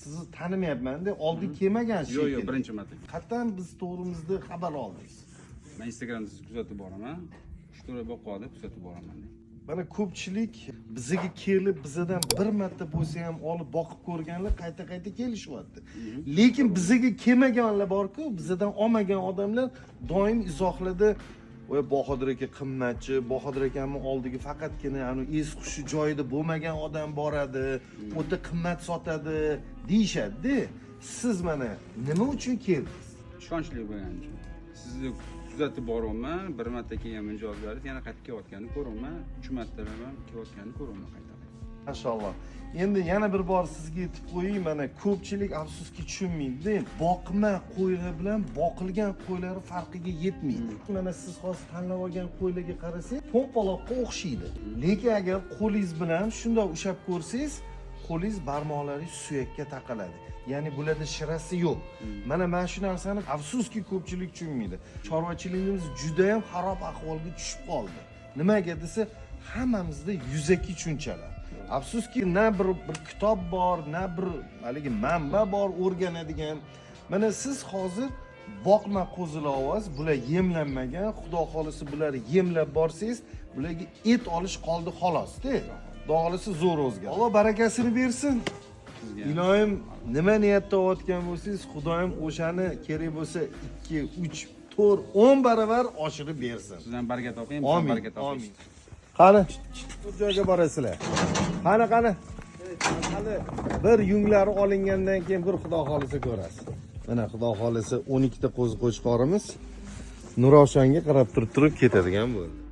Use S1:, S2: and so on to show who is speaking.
S1: sizni tanimayapman-da, oldin kelmagan shekilli.
S2: Yo'q, birinchi marta.
S1: Qattan biz to'g'rimizda xabar oldingiz.
S2: Men Instagramda sizni kuzatib boraman. Shtura boqadi, kuzatib boraman.
S1: Mana ko'pchilik bizga kelib, bizdan bir marta bo'lsa ham olib boqib ko'rganlar qayta-qayta kelishyapti. Lekin bizga kelmaganlar bor-ku, bizdan olmagan odamlar doim izohlarda "Voy Bahodir aka qimmatchi, Bahodir akamning oldiga faqatgina anu es xushi joyida bo'lmagan odam boradi, o'ta qimmat sotadi" deyshadi-da. Siz mana nima uchun keldingiz?
S2: Ishonchli bo'lgani uchun. Sizni kuzatib boryapman. Bir marta kelgan mijozlaringiz yana qaytib kelayotganini ko'raman. 3 martalab ham kelayotganini ko'raman qayta.
S1: Maşallah. Endi yana bir bor sizga aytib qo'ying, mana ko'pchilik afsuski tushunmaydi. Boqma qo'ylar bilan boqilgan qo'ylar farqiga yetmaydi. Mana siz hozir tanlab olgan qo'ylarga qarasangiz, to'poloqqa o'xshaydi. Lekin agar qo'lingiz bilan shundoq ushab ko'rsangiz, qo'lingiz barmoqlaringiz suyakka taqaladi. Ya'ni bularda shirasi yo'q. Mana shu narsani afsuski ko'pchilik tushunmaydi. Chorvachiligimiz juda ham xarob ahvolga tushib qoldi. Nimaga desa, hammamizda yuzaki tushunchalar. Afsuski na bir kitob bor, na bir haligi manba bor o'rganadigan. Mana siz hozir boqma qo'zilovoz, bular yemlanmagan, xudo xolisi bular yemlab borsangiz, bularga et olish qoldi xolos-da. Xudo zo'r o'zgar. Alloh barakasini bersin. Iloyim nima niyatda o'tgan bo'lsangiz, Xudoyim o'shani kerak bo'lsa 2, 3, 4, 10 baravar oshirib bersin.
S2: Sizdan baraka toping, baraka toping.
S1: Qani, bu joyga borasizlar. Qani. Hali bir yunglari olingandan keyin bir Xudo xolisa ko'rasiz. Mana Xudo xolisa 12 ta qo'zi qo'chqorimiz Nurafshonga qarab turib ketadigan bo'ldi.